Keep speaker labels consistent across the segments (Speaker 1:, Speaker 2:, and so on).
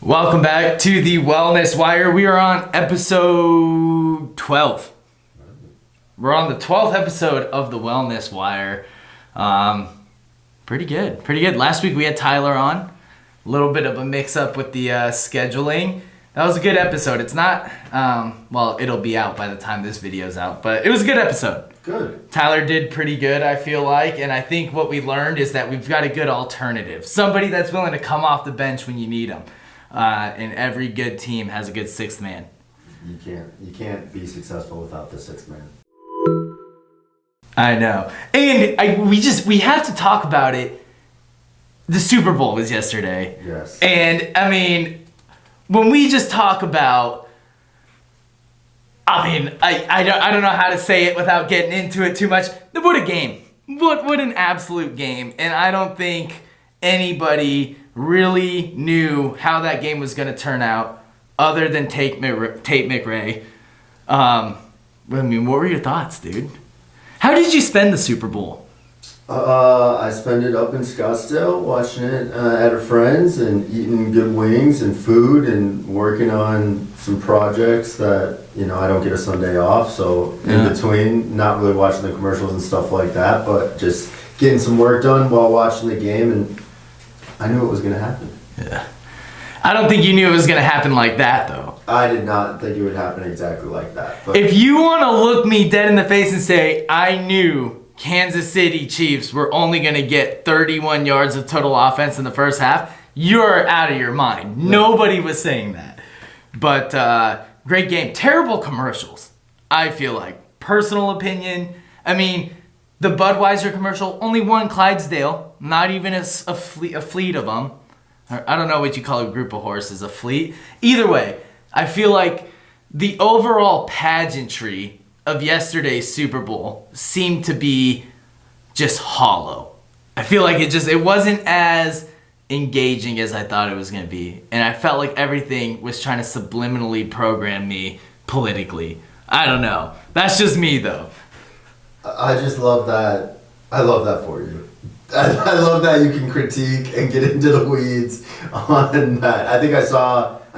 Speaker 1: Welcome back to the Wellness Wire. We are on episode 12. We're on the 12th episode of the Wellness Wire. Pretty good. Last week we had Tyler on. A little bit of a mix-up with the scheduling. That was a good episode. It's not, it'll be out by the time this video's out, but it was a good episode.
Speaker 2: Good.
Speaker 1: Tyler did pretty good, I feel like, and I think what we learned is that we've got a good alternative. Somebody that's willing to come off the bench when you need them. And every good team has a good sixth man.
Speaker 2: You can't be successful without the sixth man.
Speaker 1: I know. And we have to talk about it. The Super Bowl was yesterday.
Speaker 2: Yes.
Speaker 1: And I mean, when we just talk about, I don't know how to say it without getting into it too much. What a game. What an absolute game. And I don't think anybody really knew how that game was going to turn out other than Tate McRae. What were your thoughts, dude? How did you spend the Super Bowl?
Speaker 2: I spent it up in Scottsdale watching it at a friend's and eating good wings and food and working on some projects that, I don't get a Sunday off. So in between, not really watching the commercials and stuff like that, but just getting some work done while watching the game, and I knew it was going to happen.
Speaker 1: Yeah. I don't think you knew it was going to happen like that, though.
Speaker 2: I did not think it would happen exactly like that. But
Speaker 1: if you want to look me dead in the face and say, I knew Kansas City Chiefs were only going to get 31 yards of total offense in the first half, you're out of your mind. Yeah. Nobody was saying that. But great game. Terrible commercials, I feel like. Personal opinion. I mean, the Budweiser commercial, only one Clydesdale, not even a fleet of them. I don't know what you call a group of horses, a fleet. Either way, I feel like the overall pageantry of yesterday's Super Bowl seemed to be just hollow. I feel like it wasn't as engaging as I thought it was going to be. And I felt like everything was trying to subliminally program me politically. I don't know. That's just me, though.
Speaker 2: I just love that. I love that for you. I love that you can critique and get into the weeds on that. I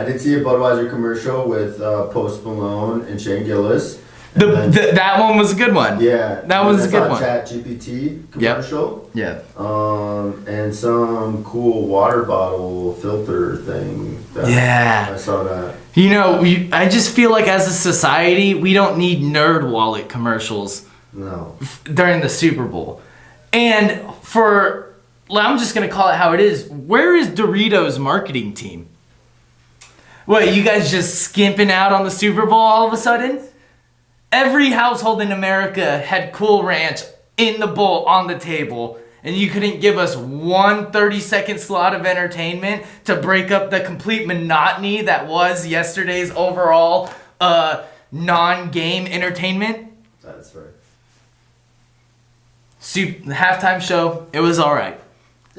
Speaker 2: did see a Budweiser commercial with Post Malone and Shane Gillis.
Speaker 1: That one was a good one.
Speaker 2: Yeah.
Speaker 1: That was a good one.
Speaker 2: ChatGPT commercial.
Speaker 1: Yeah.
Speaker 2: And some cool water bottle filter thing. I saw that.
Speaker 1: I just feel like as a society, we don't need nerd wallet commercials.
Speaker 2: No.
Speaker 1: During the Super Bowl. And I'm just going to call it how it is. Where is Doritos' marketing team? What, you guys just skimping out on the Super Bowl all of a sudden? Every household in America had Cool Ranch in the bowl on the table, and you couldn't give us one 30-second slot of entertainment to break up the complete monotony that was yesterday's overall non-game entertainment?
Speaker 2: That's right.
Speaker 1: The halftime show, it was all right.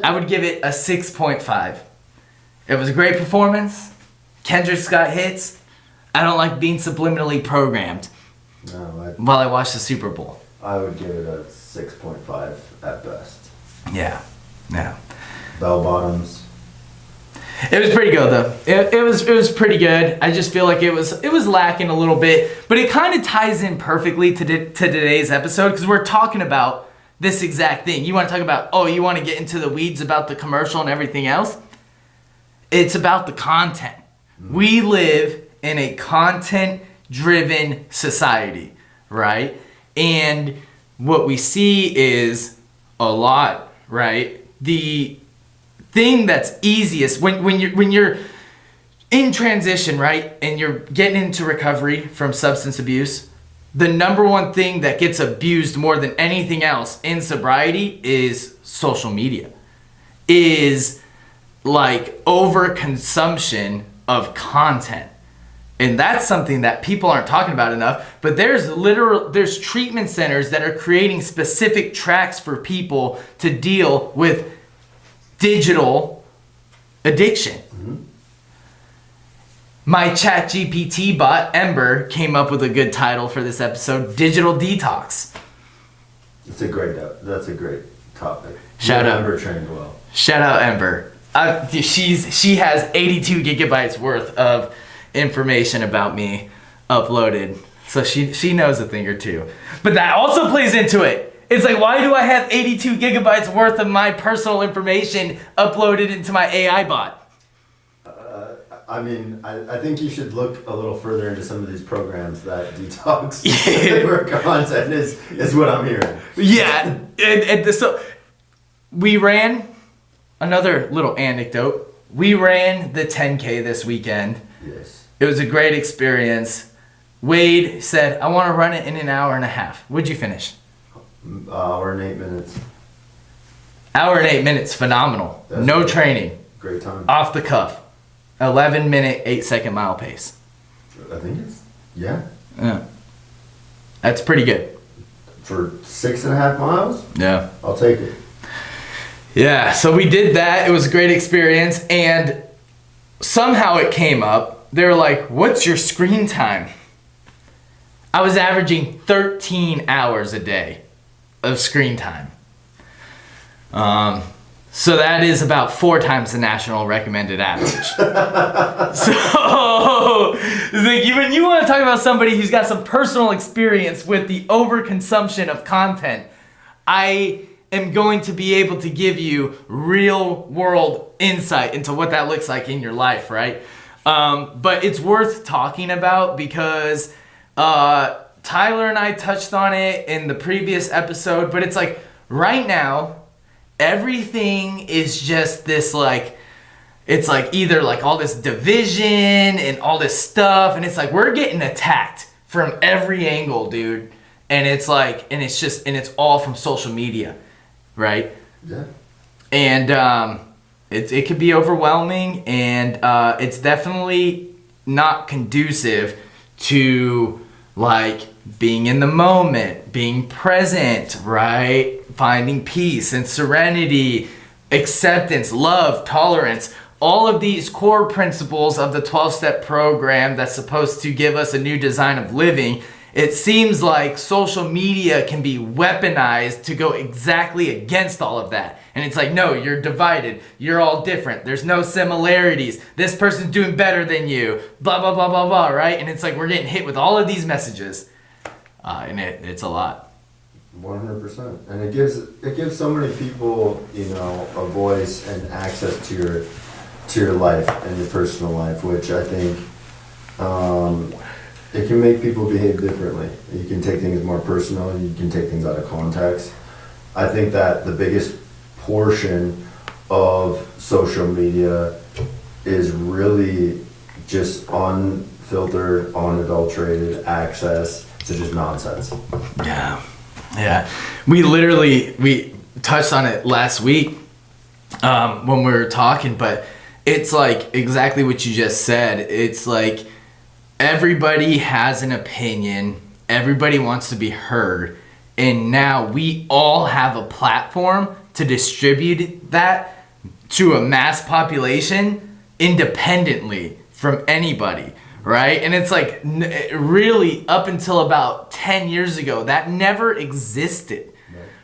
Speaker 1: I would give it a 6.5. It was a great performance. Kendrick's got hits. I don't like being subliminally programmed while I watch the Super Bowl.
Speaker 2: I would give it a 6.5 at best.
Speaker 1: Yeah.
Speaker 2: Bell bottoms.
Speaker 1: It was pretty good though. It was pretty good. I just feel like it was lacking a little bit, but it kind of ties in perfectly to today's episode because we're talking about this exact thing. You want to talk about, you want to get into the weeds about the commercial and everything else? It's about the content. We live in a content-driven society, right? And what we see is a lot, right? The thing that's easiest when you're in transition, right? And you're getting into recovery from substance abuse, the number one thing that gets abused more than anything else in sobriety is social media. Is like overconsumption of content. And that's something that people aren't talking about enough, but there's treatment centers that are creating specific tracks for people to deal with digital addiction. Mm-hmm. My ChatGPT bot, Ember, came up with a good title for this episode, Digital Detox.
Speaker 2: That's a great topic.
Speaker 1: Shout out.
Speaker 2: Ember trained well.
Speaker 1: Shout out Ember. She has 82 gigabytes worth of information about me uploaded. So she knows a thing or two. But that also plays into it. It's like, why do I have 82 gigabytes worth of my personal information uploaded into my AI bot?
Speaker 2: I mean, I think you should look a little further into some of these programs that detox for content is what I'm hearing.
Speaker 1: Yeah. So we ran, another little anecdote, we ran the 10K this weekend.
Speaker 2: Yes.
Speaker 1: It was a great experience. Wade said, I want to run it in an hour and a half. What'd you finish?
Speaker 2: Hour and 8 minutes.
Speaker 1: Hour and 8 minutes, phenomenal.
Speaker 2: That's
Speaker 1: no
Speaker 2: great.
Speaker 1: training.
Speaker 2: Great time.
Speaker 1: Off the cuff. 11-minute, 8-second mile pace.
Speaker 2: I think yeah.
Speaker 1: That's pretty good.
Speaker 2: For 6.5 miles?
Speaker 1: Yeah.
Speaker 2: I'll take it.
Speaker 1: Yeah, so we did that. It was a great experience. And somehow it came up. They were like, what's your screen time? I was averaging 13 hours a day of screen time. So that is about 4 times the national recommended average. So, like, when you want to talk about somebody who's got some personal experience with the overconsumption of content, I am going to be able to give you real world insight into what that looks like in your life, right? But it's worth talking about because Tyler and I touched on it in the previous episode, but it's like right now, everything is just this like, it's like either like all this division and all this stuff, and it's like we're getting attacked from every angle, dude. And it's like, and it's all from social media, right?
Speaker 2: Yeah.
Speaker 1: And it could be overwhelming, and it's definitely not conducive to like being in the moment, being present, right? Finding peace and serenity, acceptance, love, tolerance, all of these core principles of the 12-step program that's supposed to give us a new design of living. It seems like social media can be weaponized to go exactly against all of that. And it's like, no, you're divided. You're all different. There's no similarities. This person's doing better than you. Blah, blah, blah, blah, blah, right? And it's like we're getting hit with all of these messages. And it's a lot.
Speaker 2: 100%. And it gives so many people, a voice and access to your life and your personal life, which I think it can make people behave differently. You can take things more personal, you can take things out of context. I think that the biggest portion of social media is really just unfiltered, unadulterated access to just nonsense.
Speaker 1: Yeah. We touched on it last week when we were talking, but it's like exactly what you just said. It's like everybody has an opinion. Everybody wants to be heard. And now we all have a platform to distribute that to a mass population independently from anybody, right? And it's like really up until about 10 years ago, that never existed,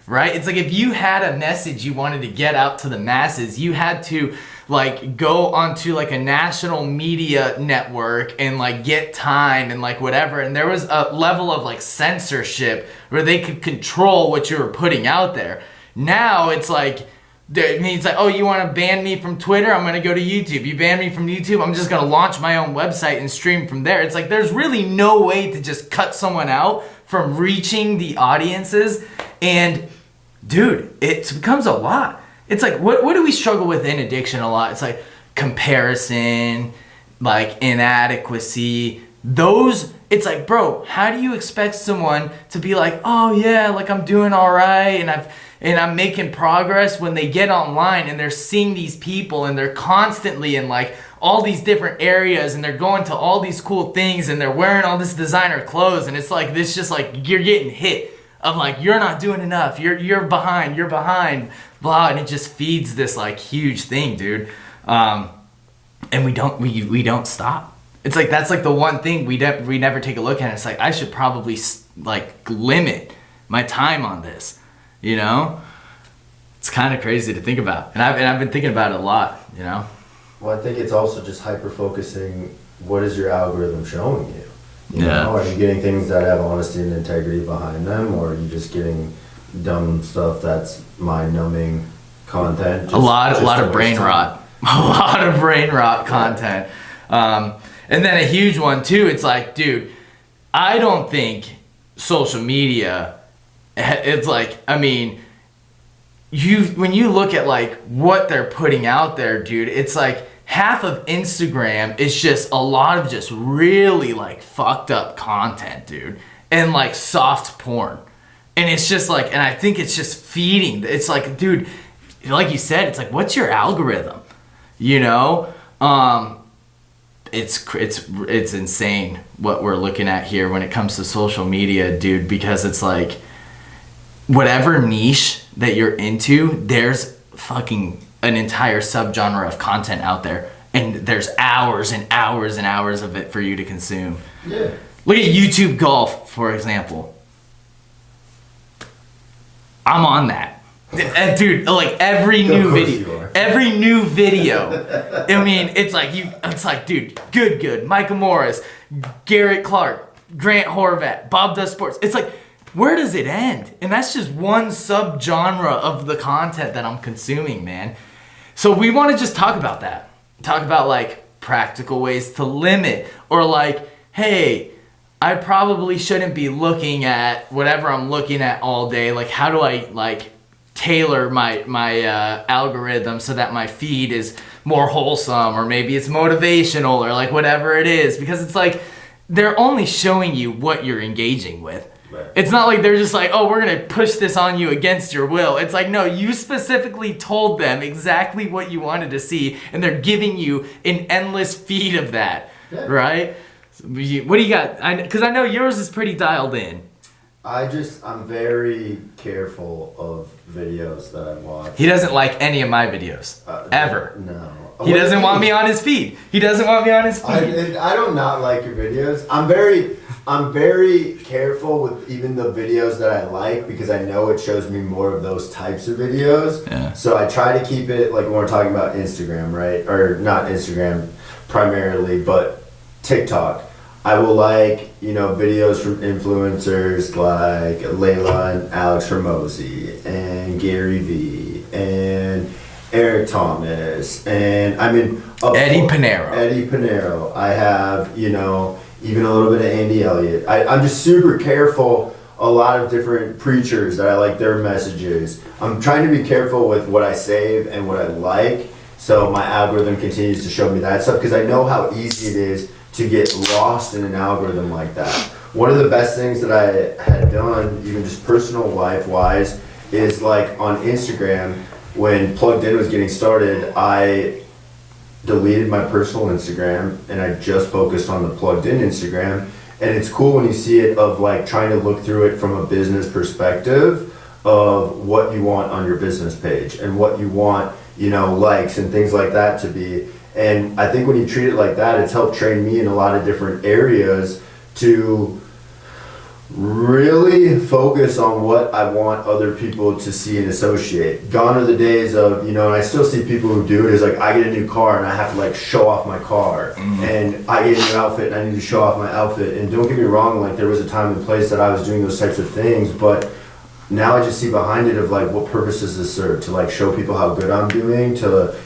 Speaker 1: right? It's like if you had a message you wanted to get out to the masses, you had to like go onto like a national media network and like get time and like whatever, and there was a level of like censorship where they could control what you were putting out there. Now it's like, it means like, oh, you want to ban me from Twitter? I'm going to go to YouTube. You ban me from YouTube? I'm just going to launch my own website and stream from there. It's like there's really no way to just cut someone out from reaching the audiences. And dude, it becomes a lot. It's like, what do we struggle with in addiction a lot? It's like comparison, like inadequacy. It's like, bro, how do you expect someone to be like, oh yeah, like I'm doing all right and I'm making progress when they get online and they're seeing these people and they're constantly in like all these different areas and they're going to all these cool things and they're wearing all this designer clothes, and it's like this, just like you're getting hit of like, you're not doing enough, you're behind, blah, and it just feeds this like huge thing, dude. And we don't stop. It's like that's like the one thing we never take a look at. It's like I should probably like limit my time on this, It's kind of crazy to think about. And I've been thinking about it a lot, you know?
Speaker 2: Well, I think it's also just hyper-focusing, what is your algorithm showing you? You know, are you getting things that have honesty and integrity behind them, or are you just getting dumb stuff that's mind-numbing content?
Speaker 1: A lot of brain rot. A lot of brain rot content. And then a huge one too, it's like, dude, I don't think social media, it's like, I mean, when you look at like what they're putting out there, dude, it's like half of Instagram is just a lot of just really like fucked up content, dude, and like soft porn. And it's just like, and I think it's just feeding. It's like, dude, like you said, it's like, what's your algorithm? You know? It's insane what we're looking at here when it comes to social media, dude, because it's like whatever niche that you're into, there's fucking an entire subgenre of content out there, and there's hours and hours and hours of it for you to consume.
Speaker 2: Yeah.
Speaker 1: Look at YouTube Golf, for example. I'm on that. And dude, like every new video, I mean, it's like, dude, good, Micah Morris, Garrett Clark, Grant Horvat, Bob Does Sports. It's like, where does it end? And that's just one subgenre of the content that I'm consuming, man. So we want to just talk about that. Talk about like practical ways to limit, or like, hey, I probably shouldn't be looking at whatever I'm looking at all day. Like, how do I like tailor my algorithm so that my feed is more wholesome, or maybe it's motivational, or like whatever it is, because it's like they're only showing you what you're engaging with. Right. It's not like they're just like, oh, we're gonna push this on you against your will. It's like, no, you specifically told them exactly what you wanted to see, and they're giving you an endless feed of that. Yeah. Right? So what do you got? Because I know yours is pretty dialed in.
Speaker 2: I'm very careful of videos that I watch.
Speaker 1: He doesn't like any of my videos. Ever.
Speaker 2: No.
Speaker 1: He doesn't want me on his feed. I
Speaker 2: don't not like your videos. I'm very careful with even the videos that I like, because I know it shows me more of those types of videos. Yeah. So I try to keep it like when we're talking about Instagram, right? Or not Instagram primarily, but TikTok. I will like, videos from influencers like Layla and Alex Hormozi and Gary Vee and Eric Thomas and
Speaker 1: Eddie
Speaker 2: Pinero. I have, even a little bit of Andy Elliott. I'm just super careful. A lot of different preachers that I like their messages. I'm trying to be careful with what I save and what I like, so my algorithm continues to show me that stuff, because I know how easy it is to get lost in an algorithm like that. One of the best things that I had done, even just personal life wise, is like on Instagram, when Plugged In was getting started, I deleted my personal Instagram and I just focused on the Plugged In Instagram. And it's cool when you see it, of like trying to look through it from a business perspective of what you want on your business page and what you want, likes and things like that to be. And I think when you treat it like that, it's helped train me in a lot of different areas to really focus on what I want other people to see and associate. Gone are the days of, and I still see people who do it, is like, I get a new car and I have to like show off my car. Mm-hmm. And I get a new outfit and I need to show off my outfit. And don't get me wrong, like there was a time and place that I was doing those types of things, but now I just see behind it of like, what purpose does this serve? To like show people how good I'm doing, to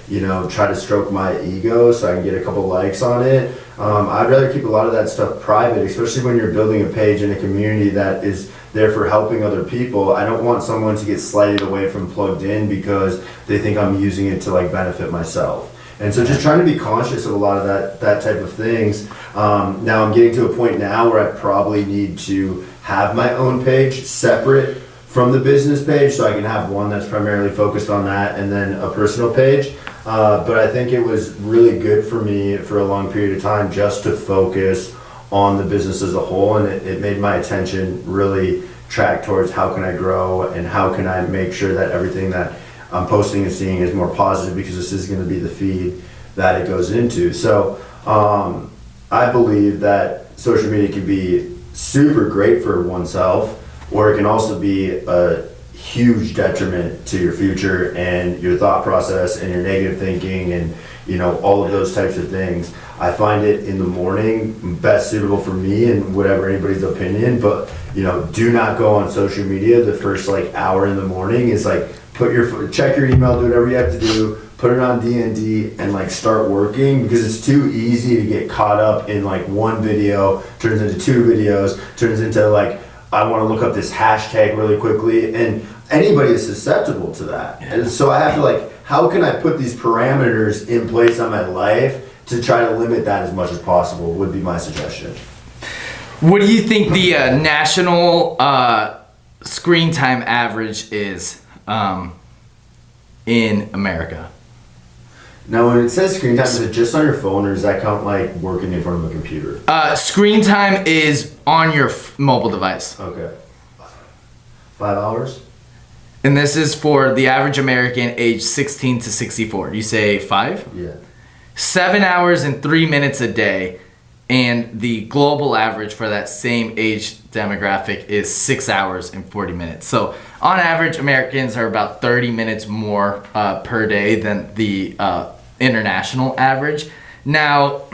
Speaker 2: try to stroke my ego so I can get a couple likes on it. I'd rather keep a lot of that stuff private, especially when you're building a page in a community that is there for helping other people. I don't want someone to get slighted away from Plugged In because they think I'm using it to like benefit myself. And so just trying to be conscious of a lot of that type of things. Now I'm getting to a point now where I probably need to have my own page separate from the business page, so I can have one that's primarily focused on that and then a personal page. But I think it was really good for me for a long period of time just to focus on the business as a whole, and it made my attention really track towards how can I grow and how can I make sure that everything that I'm posting and seeing is more positive, because this is going to be the feed that it goes into. So I believe that social media can be super great for oneself, or it can also be a huge detriment to your future and your thought process and your negative thinking and, all of those types of things. I find it in the morning best suitable for me and whatever anybody's opinion, but, do not go on social media the first hour in the morning. Is check your email, do whatever you have to do, put it on D&D and start working, because it's too easy to get caught up in one video, turns into 2 videos, turns into I want to look up this hashtag really quickly, and anybody is susceptible to that. Yeah. And so I have to how can I put these parameters in place on my life to try to limit that as much as possible would be my suggestion.
Speaker 1: What do you think the national screen time average is in America?
Speaker 2: Now, when it says screen time, is it just on your phone, or does that count working in front of a computer?
Speaker 1: Screen time is on your mobile device.
Speaker 2: Okay. 5 hours?
Speaker 1: And this is for the average American age 16 to 64. You say 5?
Speaker 2: Yeah.
Speaker 1: 7 hours and 3 minutes a day. And the global average for that same age demographic is 6 hours and 40 minutes. So on average, Americans are about 30 minutes more per day than the international average. Now,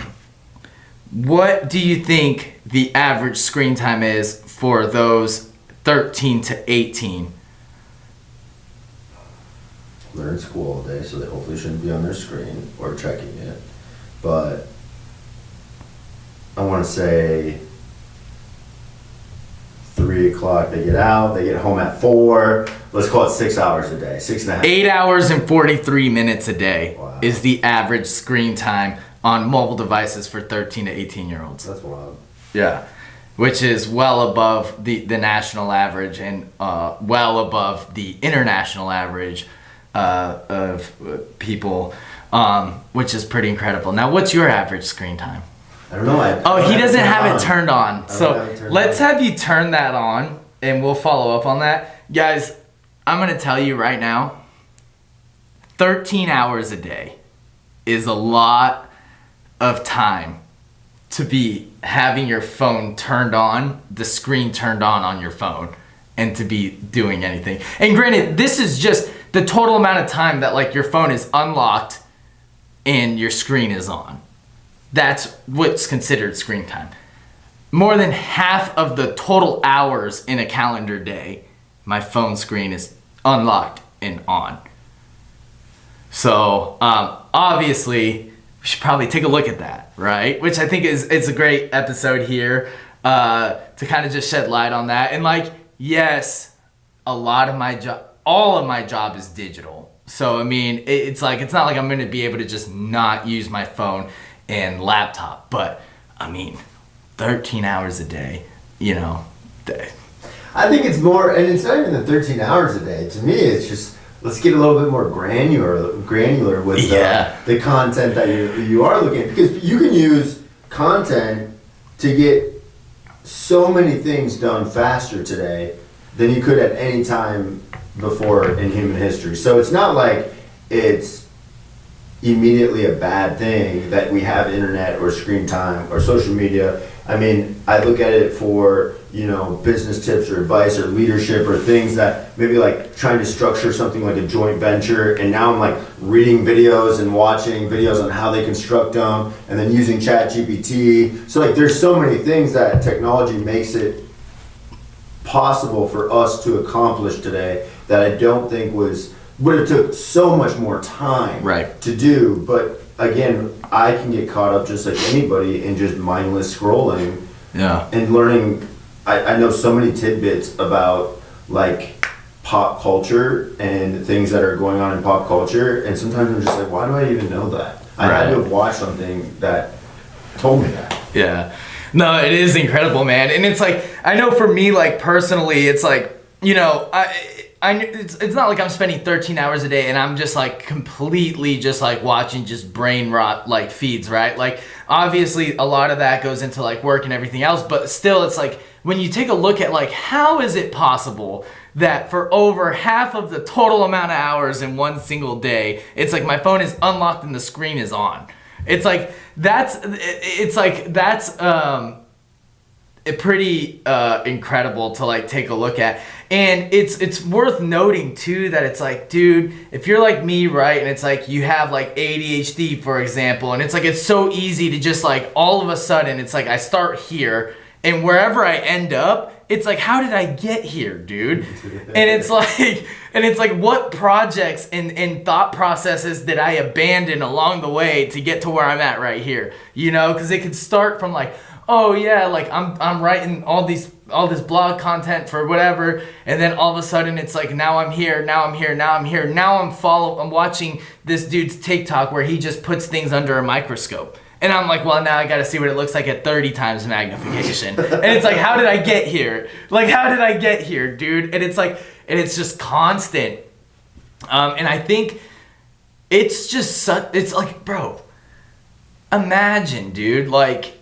Speaker 1: what do you think the average screen time is for those 13 to 18?
Speaker 2: They're in school all day, so they hopefully shouldn't be on their screen or checking it. But I want to say 3 o'clock they get out, they get home at 4. Let's call it 6 hours a day, 6.5.
Speaker 1: 8 hours and 43 minutes a day.
Speaker 2: Wow.
Speaker 1: Is the average screen time on mobile devices for 13 to 18 year olds.
Speaker 2: That's wild.
Speaker 1: Yeah. Which is well above the national average and well above the international average of people, which is pretty incredible. Now, what's your average screen time?
Speaker 2: I don't know.
Speaker 1: He doesn't have it turned on. So let's have you turn that on and we'll follow up on that. Guys, I'm going to tell you right now, 13 hours a day is a lot of time to be having your phone turned on, the screen turned on your phone, and to be doing anything. And granted, this is just the total amount of time that your phone is unlocked and your screen is on. That's what's considered screen time. More than half of the total hours in a calendar day, my phone screen is unlocked and on. So obviously, we should probably take a look at that, right? Which I think is a great episode here to kind of just shed light on that. And yes, all of my job is digital. So I mean, it's not like I'm gonna be able to just not use my phone and laptop. But I mean, 13 hours a day,
Speaker 2: I think it's more, and it's not even the 13 hours a day. To me, it's just, let's get a little bit more granular with the content that you are looking at, because you can use content to get so many things done faster today than you could at any time before in human history. So it's not like it's immediately a bad thing that we have internet or screen time or social media. I mean, I look at it for, business tips or advice or leadership or things that maybe trying to structure something like a joint venture, and now I'm reading videos and watching videos on how they construct them and then using ChatGPT. So there's so many things that technology makes it possible for us to accomplish today that I don't think would have took so much more time to do. But again, I can get caught up just like anybody in just mindless scrolling and learning. I know so many tidbits about pop culture and things that are going on in pop culture, and sometimes I'm just why do I even know that? I had to have watched something that told me that.
Speaker 1: Yeah. No, it is incredible, man. And it's I know for me, personally, it's it's not like I'm spending 13 hours a day and I'm just completely just watching just brain rot feeds, right? Obviously a lot of that goes into work and everything else, but still it's when you take a look at how is it possible that for over half of the total amount of hours in one single day, it's my phone is unlocked and the screen is on. It's pretty incredible to like take a look at. And it's worth noting too that it's like, dude, if you're like me, right, and it's like you have like ADHD, for example, and it's like it's so easy to just like all of a sudden it's like I start here, and wherever I end up, it's like, how did I get here, dude? And it's like what projects and thought processes did I abandon along the way to get to where I'm at right here? You know, because it could start from like, oh yeah, like I'm writing all this blog content for whatever, and then all of a sudden it's like now I'm here, now I'm watching this dude's TikTok where he just puts things under a microscope. And I'm like, well, now I got to see what it looks like at 30 times magnification. And it's like, how did I get here? Like, how did I get here, dude? And it's like, and it's just constant. And I think it's just it's like, bro, imagine, dude, like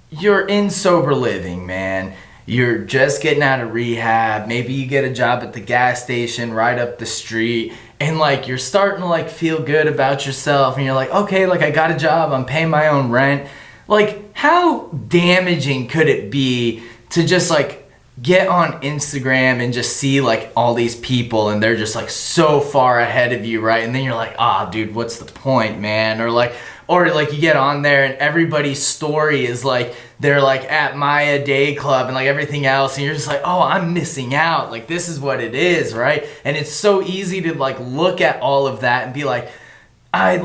Speaker 1: you're in sober living, man. You're just getting out of rehab. Maybe you get a job at the gas station right up the street. And like you're starting to like feel good about yourself, and you're like, okay, like I got a job, I'm paying my own rent. Like how damaging could it be to just like get on Instagram and just see like all these people and they're just like so far ahead of you, right? And then you're like, dude, what's the point, man? Or like you get on there and everybody's story is like they're like at Maya Day Club and like everything else, and you're just like, oh, I'm missing out. Like this is what it is, right? And it's so easy to like look at all of that and be like, I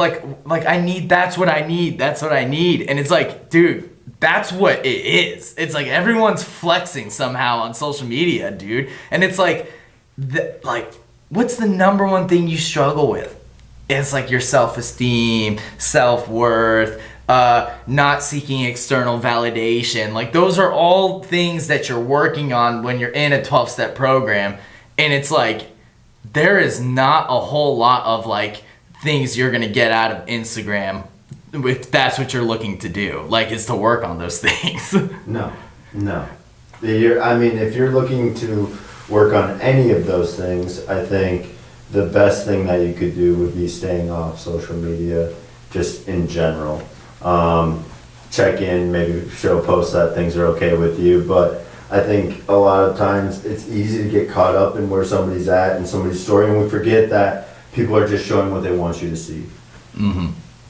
Speaker 1: need, that's what I need. And it's like, dude, that's what it is. It's like everyone's flexing somehow on social media, dude. And it's like, what's the number one thing you struggle with? It's like your self-esteem, self-worth, not seeking external validation. Like those are all things that you're working on when you're in a 12-step program. And it's like, there is not a whole lot of like things you're going to get out of Instagram if that's what you're looking to do. Like is to work on those things.
Speaker 2: No. If you're looking to work on any of those things, I think the best thing that you could do would be staying off social media just in general. Check in, maybe show posts that things are okay with you, but I think a lot of times it's easy to get caught up in where somebody's at and somebody's story, and we forget that people are just showing what they want you to see. Mm-hmm.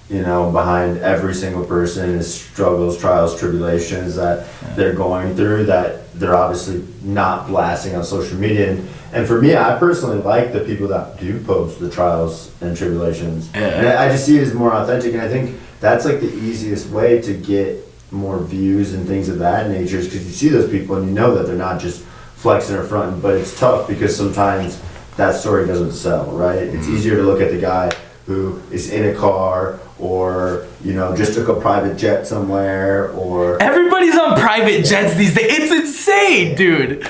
Speaker 2: You know, behind every single person is struggles, trials, tribulations that they're going through that they're obviously not blasting on social media. And for me, I personally like the people that do post the trials and tribulations. Yeah. And I just see it as more authentic, and I think that's like the easiest way to get more views and things of that nature, is because you see those people and you know that they're not just flexing or fronting. But it's tough because sometimes that story doesn't sell, right? It's easier to look at the guy who is in a car, or you know, just took a private jet somewhere, or
Speaker 1: everybody's on private jets these days. It's insane, dude.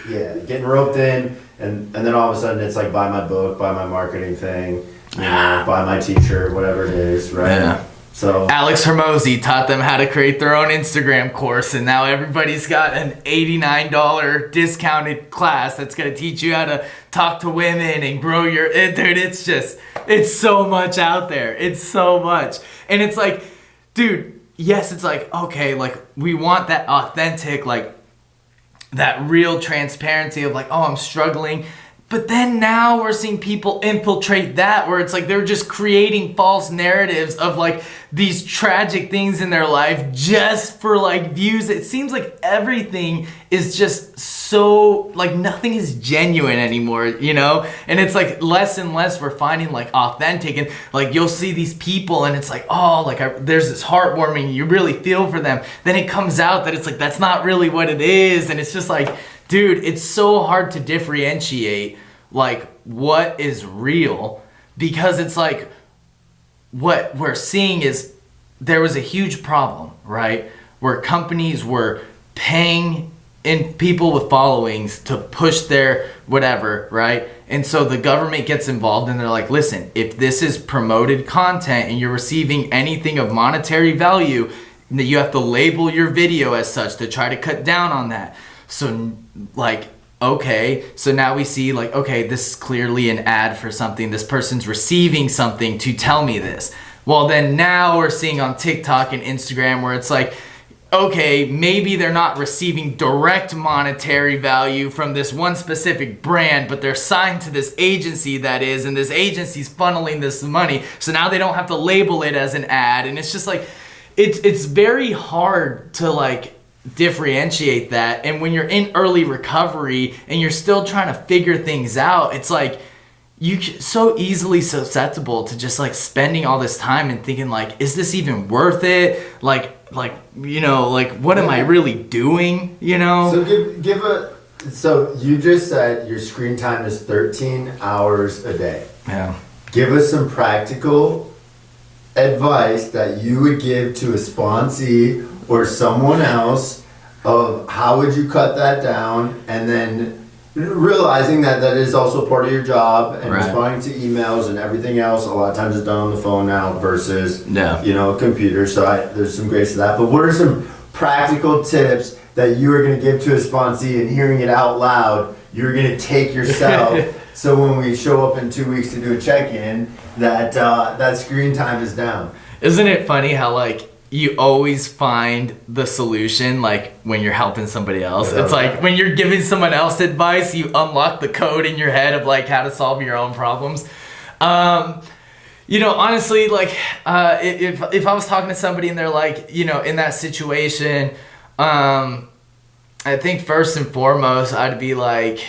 Speaker 2: Yeah, getting roped in, and then all of a sudden it's like, buy my book, buy my marketing thing, you know, buy my t-shirt, whatever it is, right? Yeah. So
Speaker 1: Alex Hermosi taught them how to create their own Instagram course, and now everybody's got an $89 discounted class that's going to teach you how to talk to women and grow your... Dude, it's so much out there. It's so much. And it's like, dude, yes, it's like, okay, like, we want that authentic, like, that real transparency of like, oh, I'm struggling. But then now we're seeing people infiltrate that, where it's like they're just creating false narratives of like these tragic things in their life just for like views. It seems like everything is just so, like nothing is genuine anymore, you know? And it's like less and less we're finding like authentic, and like you'll see these people and it's like, oh, like there's this heartwarming, you really feel for them. Then it comes out that it's like, that's not really what it is. And it's just like, dude, it's so hard to differentiate like what is real, because it's like what we're seeing is there was a huge problem, right? Where companies were paying in people with followings to push their whatever, right? And so the government gets involved and they're like, listen, if this is promoted content and you're receiving anything of monetary value, that you have to label your video as such to try to cut down on that. So like, okay, so now we see like, okay, this is clearly an ad for something. This person's receiving something to tell me this. Well, then now we're seeing on TikTok and Instagram where it's like, okay, maybe they're not receiving direct monetary value from this one specific brand, but they're signed to this agency that is, and this agency's funneling this money. So now they don't have to label it as an ad. And it's just like, it's very hard to like differentiate that. And when you're in early recovery and you're still trying to figure things out, it's like, you so easily susceptible to just like spending all this time and thinking like, is this even worth it? Like, you know, like what am I really doing? You know?
Speaker 2: So you just said your screen time is 13 hours a day.
Speaker 1: Yeah.
Speaker 2: Give us some practical advice that you would give to a sponsee or someone else of how would you cut that down, and then realizing that that is also part of your job, and
Speaker 1: right.
Speaker 2: responding to emails and everything else a lot of times is done on the phone now versus you know, a computer. So there's some grace to that. But what are some practical tips that you are going to give to a sponsee, and hearing it out loud you're going to take yourself so when we show up in 2 weeks to do a check-in that that screen time is down?
Speaker 1: Isn't it funny how like you always find the solution like when you're helping somebody else? It's like when you're giving someone else advice, you unlock the code in your head of like how to solve your own problems. You know, honestly, like if I was talking to somebody and they're like, you know, in that situation, I think first and foremost I'd be like,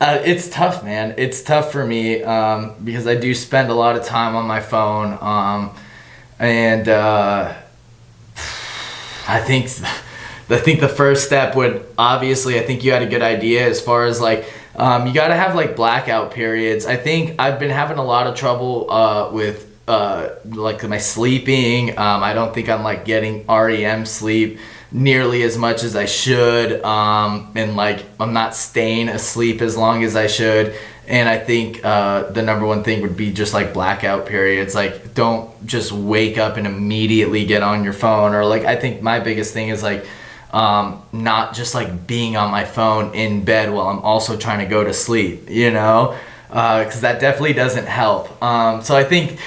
Speaker 1: it's tough, man. It's tough for me because I do spend a lot of time on my phone. And I think the first step would, obviously, I think you had a good idea as far as like, you got to have like blackout periods. I think I've been having a lot of trouble with like my sleeping. I don't think I'm like getting REM sleep nearly as much as I should. And like I'm not staying asleep as long as I should. And I think the number one thing would be just like blackout periods. Like don't just wake up and immediately get on your phone. Or like I think my biggest thing is like not just like being on my phone in bed while I'm also trying to go to sleep, you know, because that definitely doesn't help. So I think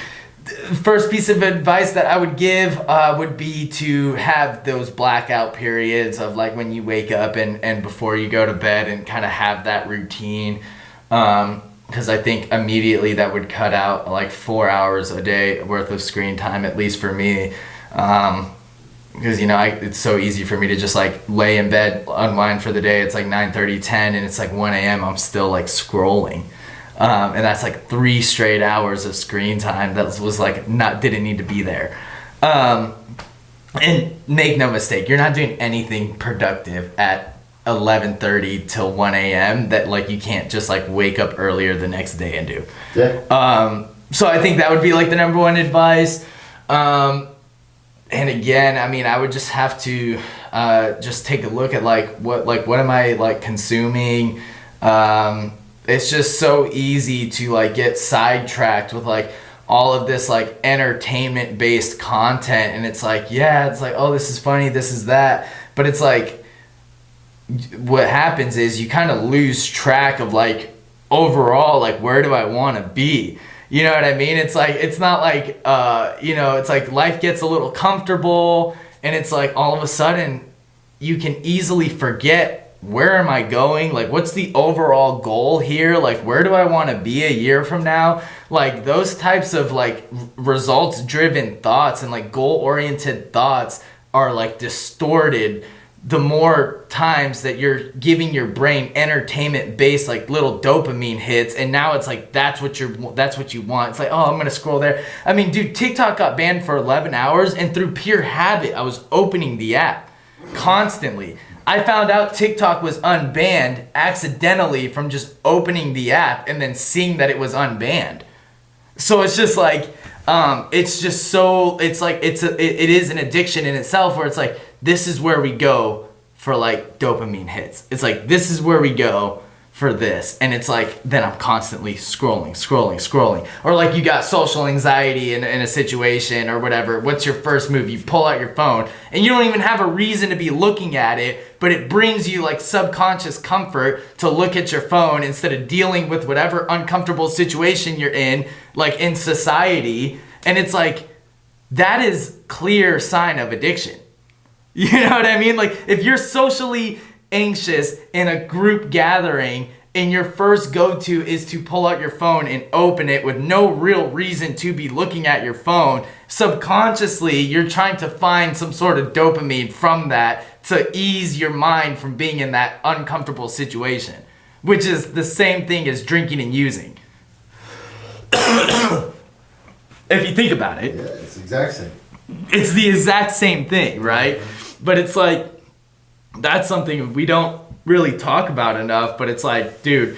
Speaker 1: the first piece of advice that I would give would be to have those blackout periods of like when you wake up and before you go to bed, and kind of have that routine. Because I think immediately that would cut out like 4 hours a day worth of screen time, at least for me. Because, you know, it's so easy for me to just like lay in bed, unwind for the day. It's like 9:30, 10, and it's like 1 a.m. I'm still like scrolling. And that's like 3 straight hours of screen time that was like didn't need to be there. And make no mistake, you're not doing anything productive at 11:30 till 1 a.m. that like you can't just like wake up earlier the next day and do.
Speaker 2: Yeah.
Speaker 1: So I think that would be like the number one advice. And again, I mean, I would just have to just take a look at like what am I like consuming. It's just so easy to like get sidetracked with like all of this like entertainment based content, and it's like, yeah, it's like, oh, this is funny, this is that, but it's like what happens is you kind of lose track of like overall like where do I want to be. You know what I mean? It's like, it's not like, you know, it's like life gets a little comfortable, and it's like all of a sudden you can easily forget, where am I going? Like, what's the overall goal here? Like, where do I want to be a year from now? Like those types of like results driven thoughts and like goal oriented thoughts are like distorted the more times that you're giving your brain entertainment based like little dopamine hits, and now it's like that's what you want. It's like, oh, I'm gonna scroll there. I mean, dude, TikTok got banned for 11 hours, and through pure habit I was opening the app constantly. I found out TikTok was unbanned accidentally from just opening the app and then seeing that it was unbanned. So it's just like it's just so, it's like it is an addiction in itself, where it's like, this is where we go for like dopamine hits. It's like, this is where we go for this. And it's like, then I'm constantly scrolling. Or like you got social anxiety in a situation or whatever. What's your first move? You pull out your phone and you don't even have a reason to be looking at it, but it brings you like subconscious comfort to look at your phone instead of dealing with whatever uncomfortable situation you're in, like in society. And it's like, that is clear sign of addiction. You know what I mean? Like, if you're socially anxious in a group gathering and your first go-to is to pull out your phone and open it with no real reason to be looking at your phone, subconsciously you're trying to find some sort of dopamine from that to ease your mind from being in that uncomfortable situation, which is the same thing as drinking and using. If you think about it.
Speaker 2: Yeah, it's the exact same.
Speaker 1: It's the exact same thing, right? But it's like, that's something we don't really talk about enough, but it's like, dude,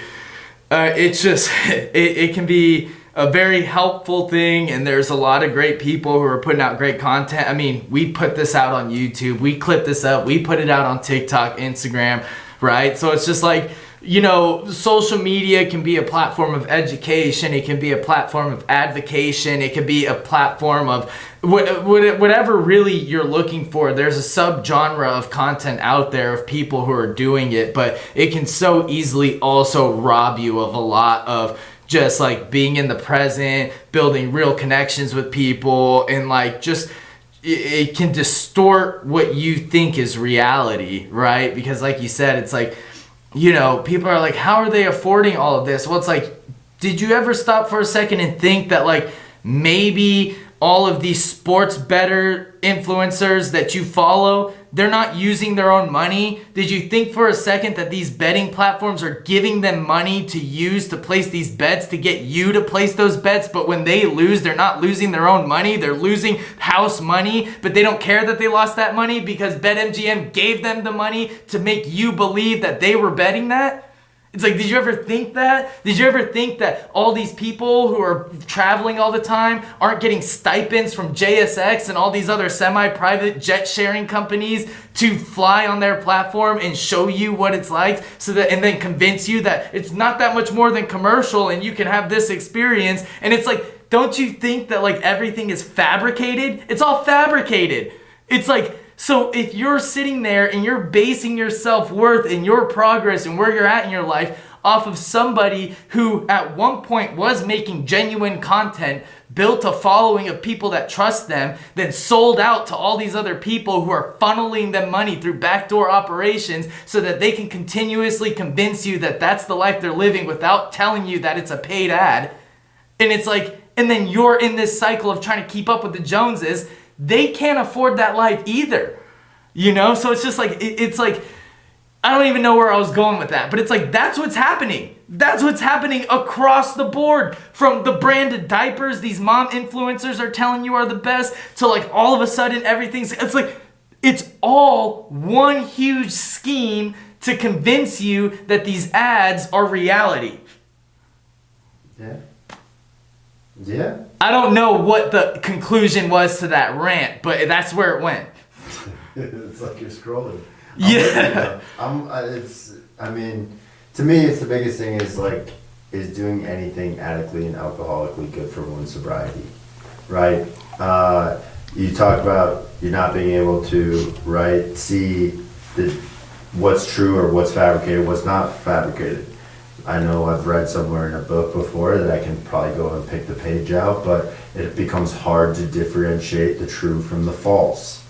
Speaker 1: it's just, it can be a very helpful thing, and there's a lot of great people who are putting out great content. I mean, we put this out on YouTube, we clip this up, we put it out on TikTok, Instagram, right? So it's just like, you know, social media can be a platform of education, it can be a platform of advocation, it can be a platform of whatever really you're looking for. There's a subgenre of content out there of people who are doing it, but it can so easily also rob you of a lot of just like being in the present, building real connections with people, and like just it can distort what you think is reality, right? Because like you said, it's like, you know, people are like, how are they affording all of this? Well, it's like, did you ever stop for a second and think that like maybe all of these sports bettor influencers that you follow, they're not using their own money? Did you think for a second that these betting platforms are giving them money to use to place these bets to get you to place those bets? But when they lose, they're not losing their own money. They're losing house money, but they don't care that they lost that money because BetMGM gave them the money to make you believe that they were betting that. It's like, did you ever think that? Did you ever think that all these people who are traveling all the time aren't getting stipends from JSX and all these other semi-private jet sharing companies to fly on their platform and show you what it's like, so that, and then convince you that it's not that much more than commercial and you can have this experience? And it's like, don't you think that like everything is fabricated? It's all fabricated. It's like, so if you're sitting there and you're basing your self-worth and your progress and where you're at in your life off of somebody who at one point was making genuine content, built a following of people that trust them, then sold out to all these other people who are funneling them money through backdoor operations so that they can continuously convince you that that's the life they're living without telling you that it's a paid ad. And it's like, and then you're in this cycle of trying to keep up with the Joneses. They can't afford that life either, you know? So it's just like, it's like, I don't even know where I was going with that, but it's like, that's what's happening. That's what's happening across the board. From the branded diapers these mom influencers are telling you are the best, to like all of a sudden everything's, it's like, it's all one huge scheme to convince you that these ads are reality.
Speaker 2: Yeah. Yeah.
Speaker 1: I don't know what the conclusion was to that rant, but that's where it went.
Speaker 2: It's like you're scrolling.
Speaker 1: Yeah.
Speaker 2: I mean, to me, it's the biggest thing is doing anything adequately and alcoholically good for one's sobriety, right? You talk about you not being able to, right, see what's true or what's fabricated, what's not fabricated. I know I've read somewhere in a book before that I can probably go and pick the page out, but it becomes hard to differentiate the true from the false,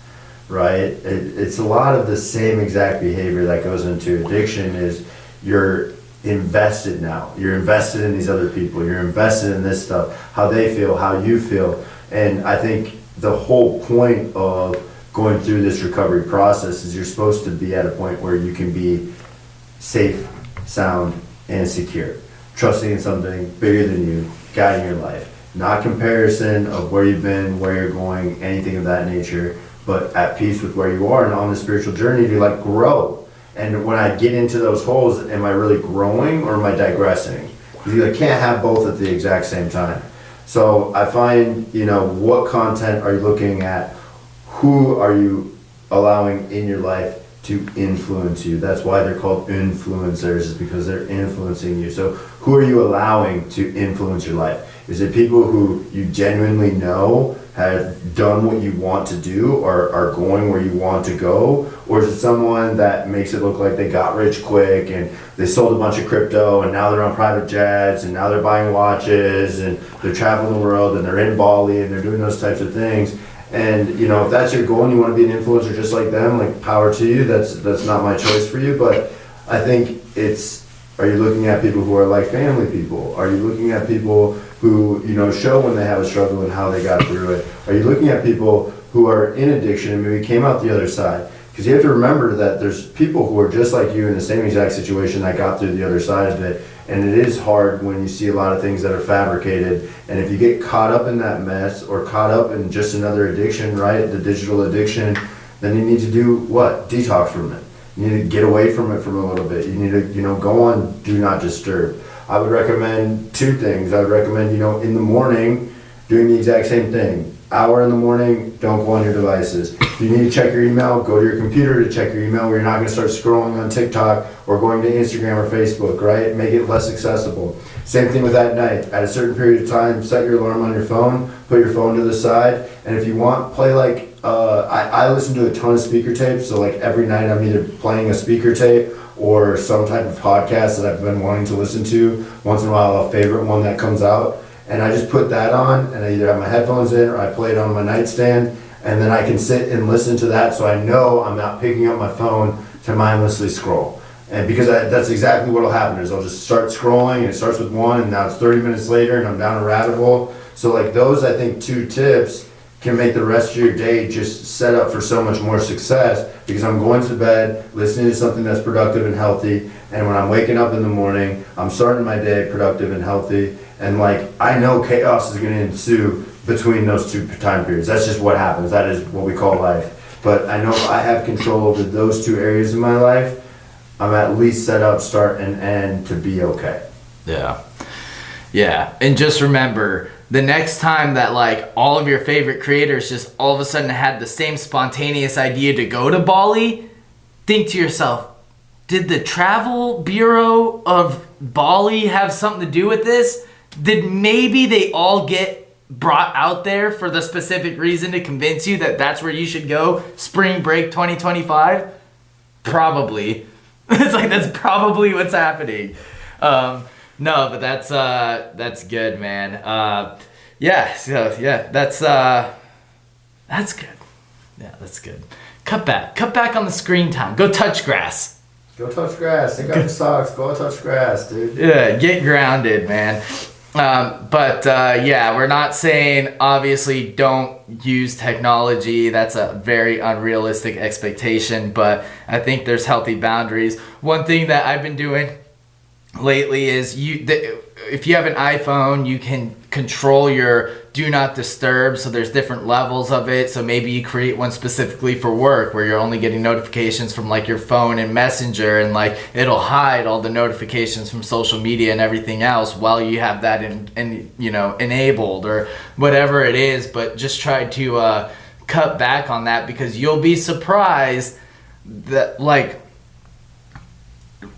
Speaker 2: right? It's a lot of the same exact behavior that goes into addiction. Is you're invested now. You're invested in these other people. You're invested in this stuff, how they feel, how you feel. And I think the whole point of going through this recovery process is you're supposed to be at a point where you can be safe, sound, and secure, trusting in something bigger than you, guiding your life. Not comparison of where you've been, where you're going, anything of that nature, but at peace with where you are and on the spiritual journey to like grow. And when I get into those holes, am I really growing or am I digressing? Because you can't have both at the exact same time. So I find, what content are you looking at? Who are you allowing in your life to influence you? That's why they're called influencers, is because they're influencing you. So who are you allowing to influence your life? Is it people who you genuinely know have done what you want to do or are going where you want to go? Or is it someone that makes it look like they got rich quick and they sold a bunch of crypto and now they're on private jets and now they're buying watches and they're traveling the world and they're in Bali and they're doing those types of things? And you know, if that's your goal and you want to be an influencer just like them, like power to you. That's not my choice for you, but I think it's, are you looking at people who are like family people? Are you looking at people who, you know, show when they have a struggle and how they got through it? Are you looking at people who are in addiction and maybe came out the other side? Because you have to remember that there's people who are just like you in the same exact situation that got through the other side of it. And it is hard when you see a lot of things that are fabricated. And if you get caught up in that mess or caught up in just another addiction, right, the digital addiction, then you need to do what? Detox from it. You need to get away from it for a little bit. You need to, you know, go on do not disturb. I would recommend two things. I would recommend, you know, in the morning, doing the exact same thing. Hour in the morning, don't go on your devices. If you need to check your email, go to your computer to check your email, where you're not going to start scrolling on TikTok or going to Instagram or Facebook, right? Make it less accessible. Same thing with at night. At a certain period of time, set your alarm on your phone, put your phone to the side, and if you want, play like, I listen to a ton of speaker tapes, so like every night I'm either playing a speaker tape or some type of podcast that I've been wanting to listen to. Once in a while, a favorite one that comes out. And I just put that on, and I either have my headphones in or I play it on my nightstand, and then I can sit and listen to that, so I know I'm not picking up my phone to mindlessly scroll. And because that's exactly what will happen, is I'll just start scrolling, and it starts with one, and now it's 30 minutes later, and I'm down a rabbit hole. So like those, I think, two tips can make the rest of your day just set up for so much more success, because I'm going to bed, listening to something that's productive and healthy, and when I'm waking up in the morning, I'm starting my day productive and healthy. And like, I know chaos is going to ensue between those two time periods. That's just what happens. That is what we call life. But I know if I have control over those two areas of my life, I'm at least set up, start and end to be okay.
Speaker 1: Yeah. Yeah. And just remember, the next time that like all of your favorite creators just all of a sudden had the same spontaneous idea to go to Bali, think to yourself, did the Travel Bureau of Bali have something to do with this? Did maybe they all get brought out there for the specific reason to convince you that that's where you should go? Spring break 2025? Probably. It's like, that's probably what's happening. No, but that's good, man. That's good. Yeah, that's good. Cut back on the screen time. Go touch grass.
Speaker 2: Go touch grass. Take off your socks. Go touch grass, dude.
Speaker 1: Yeah, get grounded, man. We're not saying, obviously, don't use technology. That's a very unrealistic expectation, but I think there's healthy boundaries. One thing that I've been doing lately is if you have an iPhone, you can control your do not disturb, so there's different levels of it. So maybe you create one specifically for work where you're only getting notifications from like your phone and Messenger, and like it'll hide all the notifications from social media and everything else while you have that enabled or whatever it is. But just try to cut back on that, because you'll be surprised that like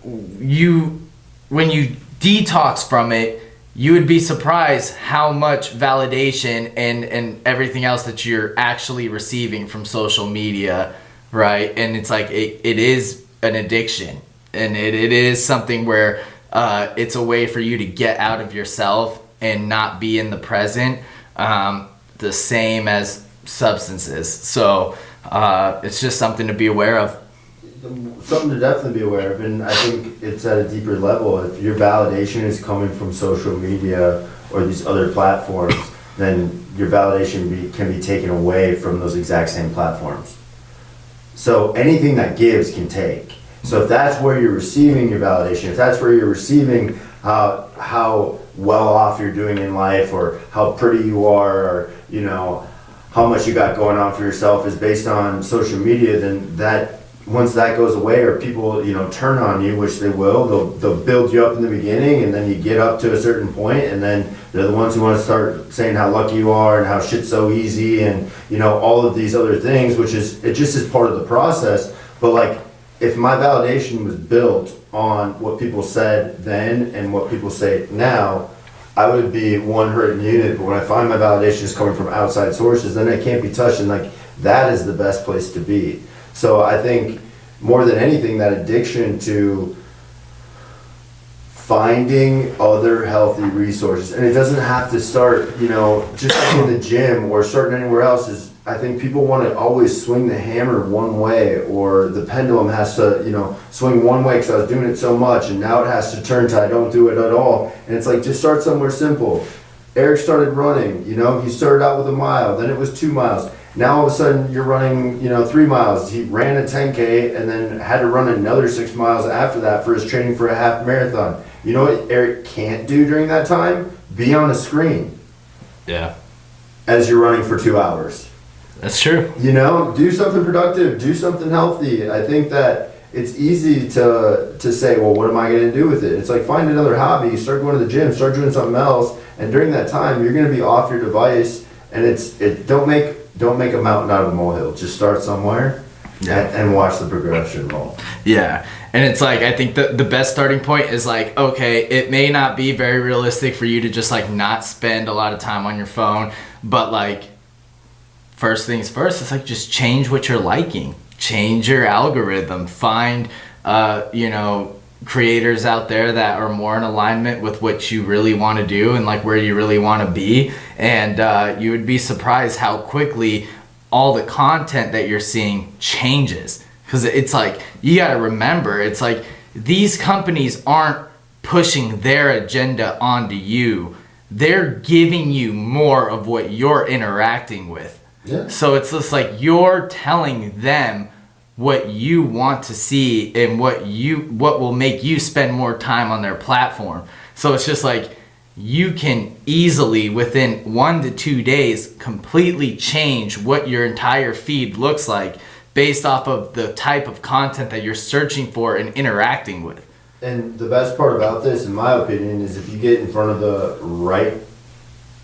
Speaker 1: when you detox from it, you would be surprised how much validation and everything else that you're actually receiving from social media, right? And it's like it is an addiction, and it is something where it's a way for you to get out of yourself and not be in the present, the same as substances. So it's just something to be aware of.
Speaker 2: Something to definitely be aware of, and I think it's at a deeper level. If your validation is coming from social media or these other platforms, then your validation can be taken away from those exact same platforms. So anything that gives can take. So if that's where you're receiving your validation, if that's where you're receiving how well off you're doing in life, or how pretty you are, or how much you got going on for yourself is based on social media, then that, once that goes away, or people turn on you, which they will, they'll build you up in the beginning, and then you get up to a certain point, and then they're the ones who want to start saying how lucky you are and how shit's so easy, and all of these other things, which is, it just is part of the process. But like, if my validation was built on what people said then and what people say now, I would be one hurting unit. But when I find my validation is coming from outside sources, then it can't be touched, and like, that is the best place to be. So I think more than anything, that addiction to finding other healthy resources, and it doesn't have to start, just in the gym or starting anywhere else, is I think people want to always swing the hammer one way, or the pendulum has to, swing one way because I was doing it so much, and now it has to turn to I don't do it at all. And it's like, just start somewhere simple. Eric started running, he started out with a mile, then it was 2 miles. Now all of a sudden you're running, 3 miles. He ran a 10K and then had to run another 6 miles after that for his training for a half marathon. You know what Eric can't do during that time? Be on a screen.
Speaker 1: Yeah.
Speaker 2: As you're running for 2 hours.
Speaker 1: That's true.
Speaker 2: Do something productive, do something healthy. I think that it's easy to say, well, what am I going to do with it? It's like, find another hobby, start going to the gym, start doing something else, and during that time, you're going to be off your device, and don't make a mountain out of a molehill. Just start somewhere and watch the progression roll.
Speaker 1: Yeah. And it's like, I think the best starting point is like, okay, it may not be very realistic for you to just like not spend a lot of time on your phone, but like, first things first, it's like, just change what you're liking, change your algorithm, find, creators out there that are more in alignment with what you really want to do and like where you really want to be. And you would be surprised how quickly all the content that you're seeing changes. Because it's like, you got to remember, it's like these companies aren't pushing their agenda onto you. They're giving you more of what you're interacting with.
Speaker 2: Yeah.
Speaker 1: So it's just like you're telling them what you want to see and what will make you spend more time on their platform. So it's just like you can easily, within 1 to 2 days, completely change what your entire feed looks like based off of the type of content that you're searching for and interacting with.
Speaker 2: And the best part about this, in my opinion, is if you get in front of the right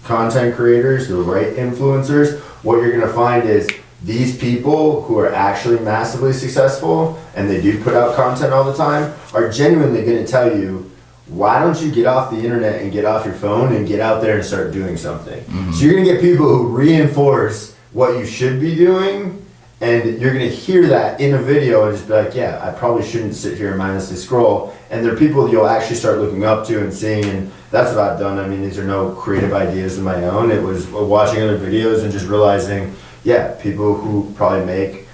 Speaker 2: content creators, the right influencers, what you're going to find is these people who are actually massively successful and they do put out content all the time are genuinely going to tell you, why don't you get off the internet and get off your phone and get out there and start doing something? Mm-hmm. So you're going to get people who reinforce what you should be doing, and you're going to hear that in a video and just be like, yeah, I probably shouldn't sit here and mindlessly scroll. And they're people you'll actually start looking up to and seeing, and that's what I've done. I mean, these are no creative ideas of my own. It was watching other videos and just realizing, yeah, people who probably make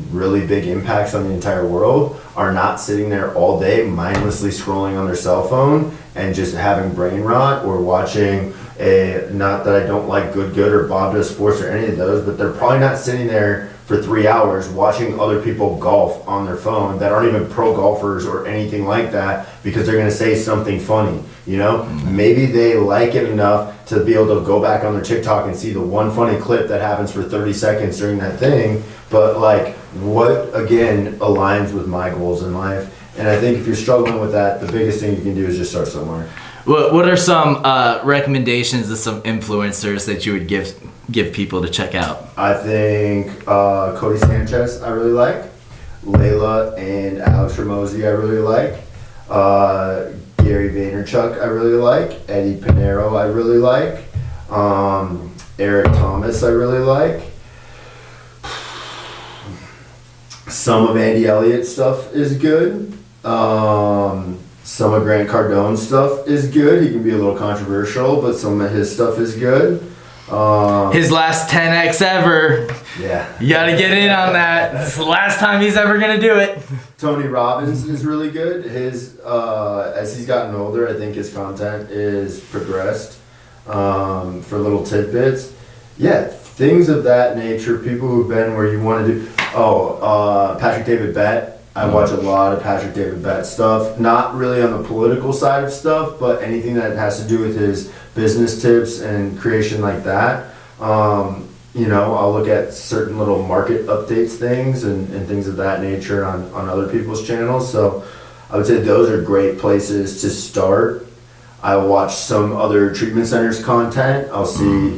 Speaker 2: really big impacts on the entire world are not sitting there all day mindlessly scrolling on their cell phone and just having brain rot, or watching not that I don't like Good or Bob Does Sports or any of those, but they're probably not sitting there for 3 hours watching other people golf on their phone that aren't even pro golfers or anything like that, because they're going to say something funny. Maybe they like it enough to be able to go back on their TikTok and see the one funny clip that happens for 30 seconds during that thing. But like, what again aligns with my goals in life? And I think if you're struggling with that, the biggest thing you can do is just start somewhere.
Speaker 1: What are some recommendations of some influencers that you would give people to check out?
Speaker 2: I think Cody Sanchez I really like. Layla and Alex Ramosi I really like. Gary Vaynerchuk I really like. Eddie Pinero I really like. Eric Thomas I really like. Some of Andy Elliott's stuff is good. Some of Grant Cardone's stuff is good. He can be a little controversial, but some of his stuff is good.
Speaker 1: His last 10x ever.
Speaker 2: Yeah.
Speaker 1: You gotta get in on that. It's the last time he's ever gonna do it.
Speaker 2: Tony Robbins is really good. His as he's gotten older, I think his content is progressed for little tidbits. Yeah, things of that nature. People who've been where you want to do. Patrick David Bett. I watch a lot of Patrick David Bett stuff. Not really on the political side of stuff, but anything that has to do with his business tips and creation like that. I'll look at certain little market updates things and things of that nature on other people's channels. So I would say those are great places to start. I watch some other treatment centers content. I'll see,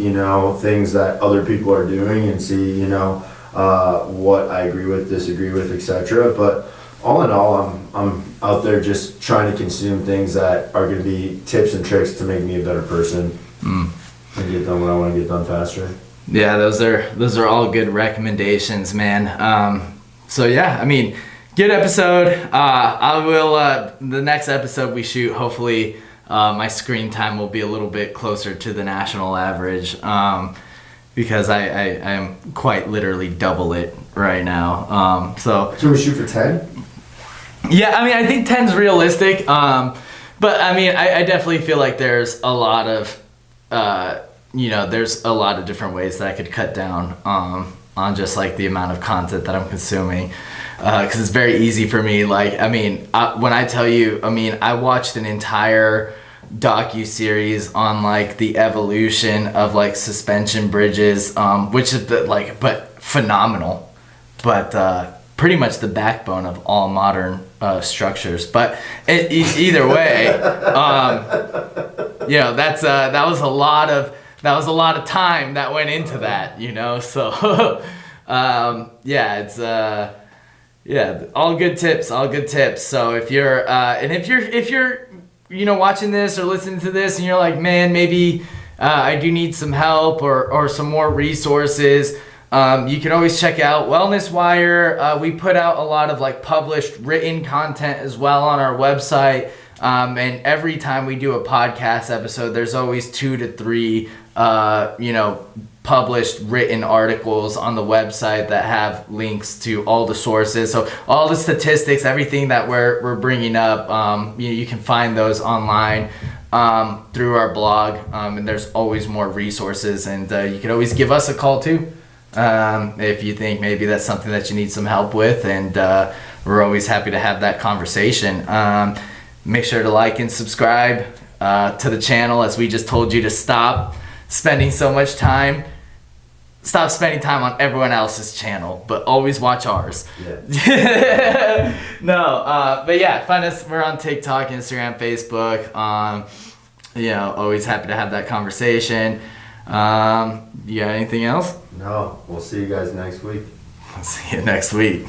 Speaker 2: things that other people are doing and see, what I agree with, disagree with, etc. But all in all, I'm out there just trying to consume things that are going to be tips and tricks to make me a better person and get done what I want to get done faster. Yeah,
Speaker 1: those are all good recommendations, man. So yeah, I mean, good episode. I will the next episode we shoot, hopefully my screen time will be a little bit closer to the national average. because I am quite literally double it right now. So
Speaker 2: Can we shoot for 10?
Speaker 1: yeah, I mean, I think 10's realistic. But I mean, I definitely feel like there's a lot of, there's a lot of different ways that I could cut down on just like the amount of content that I'm consuming. Because it's very easy for me. Like, I mean, when I tell you, I mean, I watched an entire docu-series on like the evolution of like suspension bridges, which is but phenomenal, but pretty much the backbone of all modern structures. But either way, that was a lot of time that went into that, so it's all good tips. So if you're watching this or listening to this and you're like, man, maybe I do need some help or some more resources, you can always check out Wellness Wire. We put out a lot of like published written content as well on our website. And every time we do a podcast episode, there's always 2 to 3, published written articles on the website that have links to all the sources. So all the statistics, everything that we're bringing up, you can find those online through our blog. And there's always more resources, and you can always give us a call too if you think maybe that's something that you need some help with, and we're always happy to have that conversation. Make sure to like and subscribe to the channel, as we just told you to stop spending time on everyone else's channel, but always watch ours. Yeah. But yeah, find us. We're on TikTok, Instagram, Facebook. Always happy to have that conversation. You got anything else?
Speaker 2: No, we'll see you guys next week.
Speaker 1: I'll see you next week.